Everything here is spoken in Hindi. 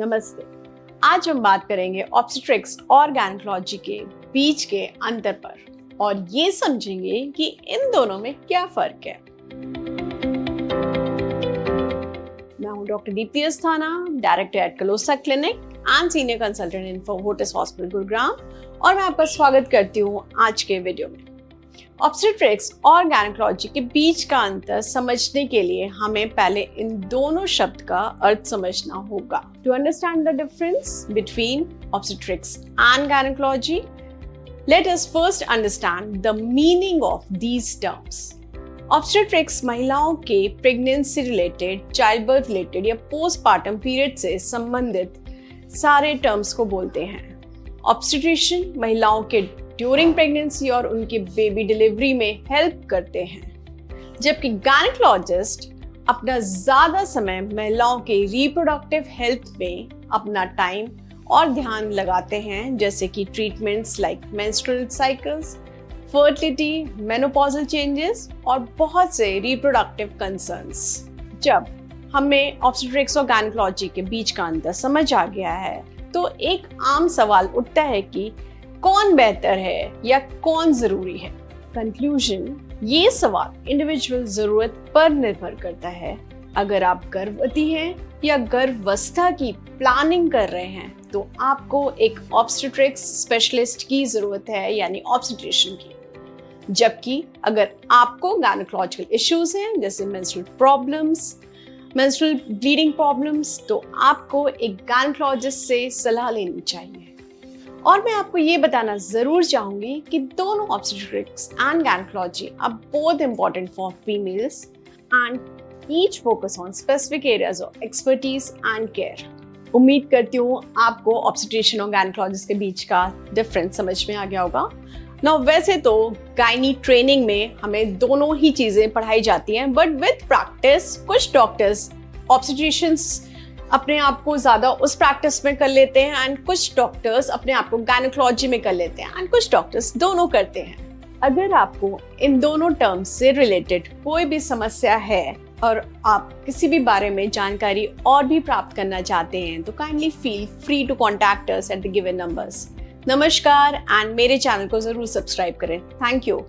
नमस्ते। आज हम बात करेंगे ऑब्स्टेट्रिक्स और गायनेकोलॉजी के बीच के अंतर पर और ये समझेंगे कि इन दोनों में क्या फर्क है। मैं हूं doctor Deepti Asthana, director at कलोसा clinic and senior consultant in Fortis hospital Gurugram, और मैं आपका स्वागत करती हूं आज के वीडियो में। ऑब्स्टेट्रिक्स और गायनेकोलॉजी के बीच का अंतर समझने के लिए हमें पहले इन दोनों शब्द का अर्थ समझना होगा। To understand the difference between obstetrics and gynaecology, let us first understand the meaning of these terms. Obstetrics महिलाओं के pregnancy related, child birth related या पोस्टपार्टम पीरियड से संबंधित सारे टर्म्स को बोलते हैं। ऑब्स्टेट्रिशियन महिलाओं के ड्यूरिंग प्रेगनेंसी और उनके बेबी डिलीवरी में हेल्प करते हैं, जबकि गायनेकोलॉजिस्ट अपना ज्यादा समय महिलाओं के रिप्रोडक्टिव हेल्थ में अपना टाइम और ध्यान लगाते हैं, जैसे कि treatments like menstrual cycles, fertility, menopausal changes और बहुत से रिप्रोडक्टिव कंसर्न्स। जब हमें ऑब्स्टेट्रिक्स और गायनेकोलॉजी के बीच का अंतर समझ आ गया है, तो एक आम सवाल उठता है कि कौन बेहतर है या कौन जरूरी है। कंक्लूजन, ये सवाल इंडिविजुअल जरूरत पर निर्भर करता है। अगर आप गर्भवती हैं या गर्भावस्था की प्लानिंग कर रहे हैं, तो आपको एक ऑब्स्टेट्रिक्स स्पेशलिस्ट की जरूरत है, यानी ऑब्स्टेट्रिशियन की। जबकि अगर आपको गायनेकोलॉजिकल इश्यूज हैं, जैसे menstrual problems, menstrual bleeding problems, तो आपको एक गायनेकोलॉजिस्ट से सलाह लेनी चाहिए। और मैं आपको ये बताना जरूर चाहूंगी कि दोनों obstetrics and gynaecology are both important for females and each focus on specific areas of expertise and care. उम्मीद करती हूँ आपको ऑब्स्टेट्रिशियन और गायनेकोलॉजिस्ट के बीच का डिफरेंस समझ में आ गया होगा। ना वैसे तो गायनी ट्रेनिंग में हमें दोनों ही चीजें पढ़ाई जाती हैं, बट विद प्रैक्टिस कुछ डॉक्टर्स, ऑब्स्टेट्रिशियंस अपने आप को ज्यादा उस प्रैक्टिस में कर लेते हैं एंड कुछ डॉक्टर्स अपने आप को गायनेकोलॉजी में कर लेते हैं एंड कुछ डॉक्टर्स दोनों करते हैं। अगर आपको इन दोनों टर्म्स से रिलेटेड कोई भी समस्या है और आप किसी भी बारे में जानकारी और भी प्राप्त करना चाहते हैं, तो kindly feel free to contact us at the given numbers. नमस्कार, एंड मेरे चैनल को जरूर सब्सक्राइब करें। Thank you.